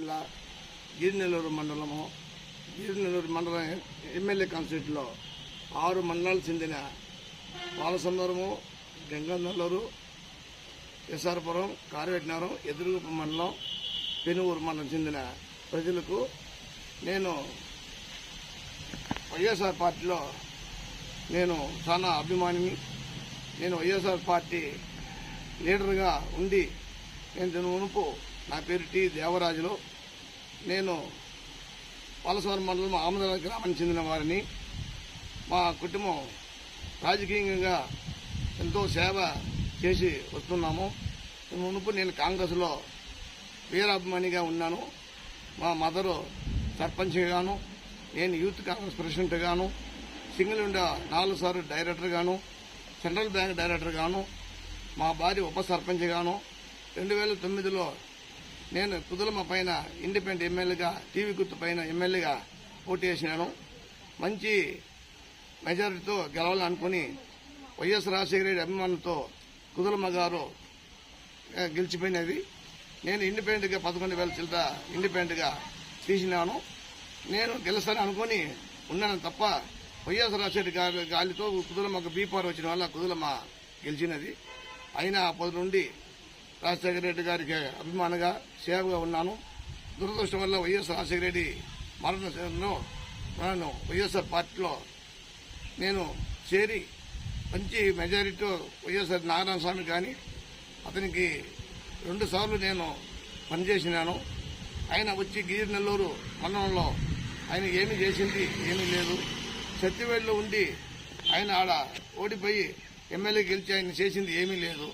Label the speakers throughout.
Speaker 1: జిల్లా గిరినెల్లూరు మండలము గిరినెల్లూరు మండలం ఎమ్మెల్యే కాన్స్టిట్యూట్లో 6 మండలాలు చెందిన పాలసందరము, గంగనల్లూరు, ఎస్ఆర్పురం, కార్వేటినగరం, ఎదురుగుప్ప మండలం, పెనుగూరు మండలం చెందిన ప్రజలకు నేను వైఎస్ఆర్ పార్టీలో నేను చాలా అభిమానిని. నేను వైఎస్ఆర్ పార్టీ లీడర్గా ఉండి నేను దీని మునుపు నా పేరు టి దేవరాజులు. నేను పాలసవరం మండలం ఆమదల గ్రామానికి చెందిన వారిని. మా కుటుంబం రాజకీయంగా ఎంతో సేవ చేసి వస్తున్నాము. మునుపు నేను కాంగ్రెస్లో వీరాభిమానిగా ఉన్నాను. మా మదరు సర్పంచ్గాను, నేను యూత్ కాంగ్రెస్ ప్రెసిడెంట్గాను, సింగిల్ విండో 4 సార్లు డైరెక్టర్గాను, సెంట్రల్ బ్యాంక్ డైరెక్టర్గాను, మా భార్య ఉప సర్పంచ్గాను 2009లో నేను కుదులమ్మ పైన ఇండిపెండెంట్ ఎమ్మెల్యేగా, టీవీ గుర్తు పైన ఎమ్మెల్యేగా పోటీ చేసినాను. మంచి మెజారిటీతో గెలవాలనుకుని వైఎస్ రాజశేఖర రెడ్డి అభిమానంతో కుదులమ్మ గారు గెలిచిపోయినది. నేను ఇండిపెండెంట్గా 11,000 చిల్లర ఇండిపెండెంట్గా తీసినాను. నేను గెలుస్తానని అనుకుని ఉన్నాను తప్ప వైఎస్ రాజశేఖర గారి గాలితో కుదులమ్మకు బీపార్ వచ్చిన వల్ల కుదులమ్మ గెలిచినది. అయినా అప్పటి నుండి రాజశేఖర రెడ్డి గారికి అభిమానంగా సేవగా ఉన్నాను. దురదృష్టం వల్ల వైఎస్ రాజశేఖర రెడ్డి మరణంలో నేను వైఎస్ఆర్ పార్టీలో నేను చేరి మంచి మెజారిటీతో వైఎస్ఆర్ నారాయణ స్వామి కానీ అతనికి 2 సార్లు నేను పనిచేసినాను. ఆయన వచ్చి గిరినెల్లూరు మండలంలో ఆయన ఏమీ చేసింది ఏమీ లేదు. సత్యవేడులో ఉండి ఆయన ఆడ ఓడిపోయి ఎమ్మెల్యే గెలిచి ఆయన చేసింది ఏమీ లేదు.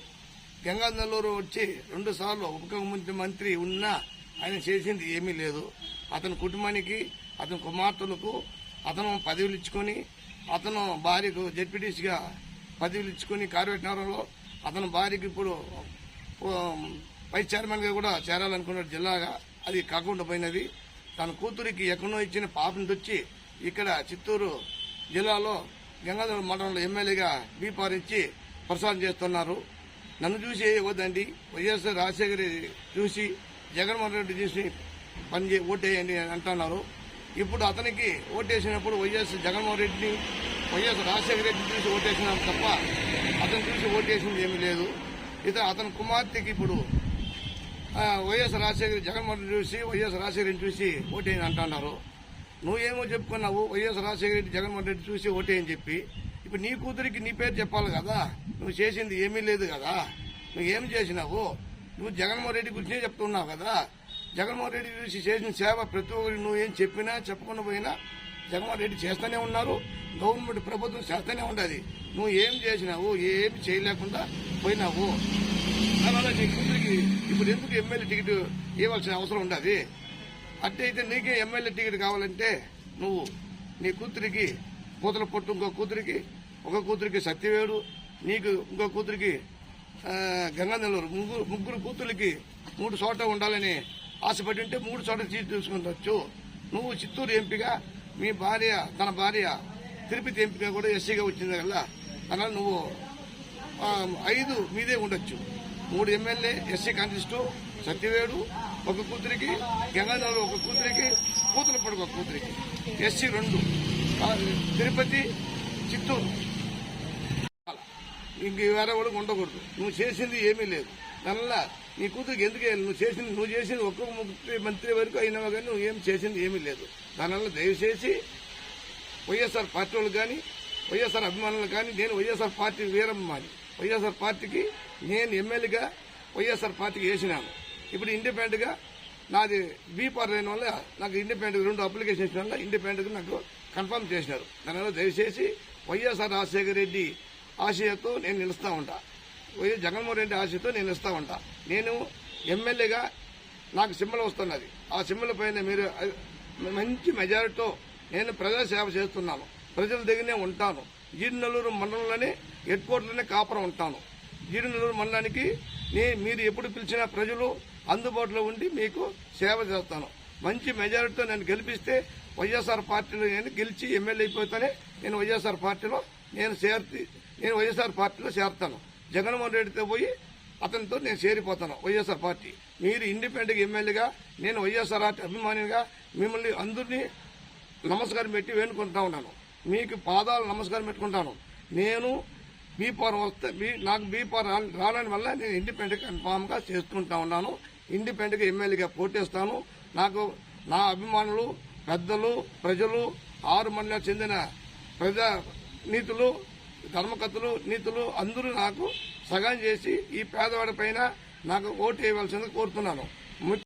Speaker 1: గంగానల్లూరు వచ్చి 2 సార్లు ఉప ముఖ్యమంత్రి ఉన్నా ఆయన చేసింది ఏమీ లేదు. అతని కుటుంబానికి, అతని కుమార్తెలకు అతను పదవులు ఇచ్చుకొని, అతను భార్యకు జెడ్పీటీసీగా పదవులు ఇచ్చుకొని కార్వేటినగరంలో అతని భార్యకి ఇప్పుడు వైస్ చైర్మన్గా కూడా చేరాలనుకున్నాడు జిల్లాగా. అది కాకుండా పోయినది. తన కూతురికి ఎక్కడో ఇచ్చిన పాపను తెచ్చి ఇక్కడ చిత్తూరు జిల్లాలో గంగాధర మండలంలో ఎమ్మెల్యేగా బీపారించి ప్రసారం చేస్తున్నారు. నన్ను చూసి వద్దండి, వైఎస్ఆర్ రాజశేఖర రెడ్డి చూసి జగన్మోహన్ రెడ్డి చూసి ఓటేయండి అని అంటున్నారు. ఇప్పుడు అతనికి ఓటేసినప్పుడు వైఎస్ జగన్మోహన్ రెడ్డిని, వైఎస్ రాజశేఖర రెడ్డిని చూసి ఓటేసినాం తప్ప అతను చూసి ఓటేసింది ఏమీ లేదు. అతని కుమార్తెకి ఇప్పుడు వైఎస్ రాజశేఖర జగన్మోహన్ రెడ్డి చూసి వైఎస్ రాజశేఖర రెడ్డి చూసి ఓటేయని అంటున్నారు. నువ్వేమో చెప్పుకున్నావు వైఎస్ రాజశేఖర రెడ్డి జగన్మోహన్ రెడ్డి చూసి ఓటేయని చెప్పి. ఇప్పుడు నీ కూతురికి నీ పేరు చెప్పాలి కదా. నువ్వు చేసింది ఏమీ లేదు కదా. నువ్వు ఏం చేసినావు? నువ్వు జగన్మోహన్ రెడ్డి గురించే చెప్తున్నావు కదా. జగన్మోహన్ రెడ్డి చూసి చేసిన సేవ ప్రతి ఒక్కరికి నువ్వు ఏం చెప్పినా చెప్పకుండా పోయినా జగన్మోహన్ రెడ్డి చేస్తూనే ఉన్నారు. గవర్నమెంట్ ప్రభుత్వం చేస్తూనే ఉండదు. నువ్వు ఏం చేసినావు? ఏమి చేయలేకుండా పోయినావు. అలాగే నీ కూతురికి ఇప్పుడు ఎందుకు ఎమ్మెల్యే టికెట్ ఇవ్వాల్సిన అవసరం ఉండదు? అట్టయితే నీకే ఎమ్మెల్యే టికెట్ కావాలంటే నువ్వు నీ కూతురికి పూతల పొట్టు, ఒక కూతురికి సత్యవేడు, నీకు ఇంకో కూతురికి గంగానల్లూరు, ముగ్గురు కూతురికి 3 చోట ఉండాలని ఆశపడి ఉంటే 3 చోట తీసుకుంటవచ్చు. నువ్వు చిత్తూరు ఎంపీగా, మీ భార్య తన భార్య తిరుపతి ఎంపీగా కూడా ఎస్సీగా వచ్చింది కదా. అలా నువ్వు 5 మీదే ఉండొచ్చు. 3 ఎమ్మెల్యే ఎస్సీ కాంటెస్టు, సత్యవేడు ఒక కూతురికి, గంగానల్లూరు ఒక కూతురికి, పూతలపొడి ఒక కూతురికి, ఎస్సీ 2, తిరుపతి, చిత్తూరు. ఇంక వేరే కూడా ఉండకూడదు. నువ్వు చేసింది ఏమీ లేదు. దానివల్ల నీ కూతురికి ఎందుకు నువ్వు చేసింది ఒక్కొక్క ముఖ్యమంత్రి వరకు అయినావా కానీ నువ్వు ఏం చేసింది ఏమీ లేదు. దానివల్ల దయచేసి వైఎస్ఆర్ పార్టీ వాళ్ళు కానీ, వైఎస్ఆర్ అభిమానులు కానీ, నేను వైఎస్ఆర్ పార్టీ వీరభిమాని. వైఎస్ఆర్ పార్టీకి నేను ఎమ్మెల్యేగా వైఎస్ఆర్ పార్టీకి వేసినాను. ఇప్పుడు ఇండిపెండెంట్గా నాది బీపార్ అయిన వల్ల నాకు ఇండిపెండెంట్ 2 అప్లికేషన్ ఇచ్చిన వల్ల ఇండిపెండెంట్గా నాకు కన్ఫర్మ్ చేసినారు. దానివల్ల దయచేసి వైఎస్ఆర్ రాజశేఖర రెడ్డి ఆశయంతో నేను నిలుస్తూ ఉంటా. వైఎస్ జగన్మోహన్ రెడ్డి ఆశతో నేను ఇస్తా ఉంటా. నేను ఎమ్మెల్యేగా నాకు సింబల్ వస్తున్నది. ఆ సింబల్ పైన మీరు మంచి మెజారిటీతో నేను ప్రజాసేవ చేస్తున్నాను. ప్రజల దగ్గరనే ఉంటాను. గిరినెల్లూరు మండలంలోనే హెడ్ క్వార్టర్లోనే కాపురం ఉంటాను. గిరినెల్లూరు మండలానికి మీరు ఎప్పుడు పిలిచినా ప్రజలు అందుబాటులో ఉండి మీకు సేవ చేస్తాను. మంచి మెజారిటీతో నేను గెలిపిస్తే వైఎస్ఆర్ పార్టీలో నేను గెలిచి ఎమ్మెల్యే అయిపోతానే నేను వైఎస్ఆర్ పార్టీలో చేరుతాను. జగన్మోహన్ రెడ్డితో పోయి అతనితో నేను చేరిపోతాను వైఎస్ఆర్ పార్టీ. మీరు ఇండిపెండెంట్ ఎమ్మెల్యేగా, నేను వైఎస్ఆర్ పార్టీ అభిమానిగా మిమ్మల్ని అందరినీ నమస్కారం పెట్టి వేడుకుంటా ఉన్నాను. మీకు పాదాలు నమస్కారం పెట్టుకుంటాను. నేను బీపార్ వస్తే నాకు బీపార్ రావడం వల్ల నేను ఇండిపెండెంట్ కన్ఫామ్ గా చేసుకుంటా ఉన్నాను. ఇండిపెండెంట్ ఎమ్మెల్యేగా పోటీస్తాను. నాకు నా అభిమానులు, పెద్దలు, ప్రజలు, 6 మండలాలకు చెందిన ప్రజా నీతులు, ధర్మకర్తలు, నీతులు అందరూ నాకు సహాయం చేసి ఈ పేదవాడి పైన నాకు ఓటు వేయవలసింది కోరుతున్నాను.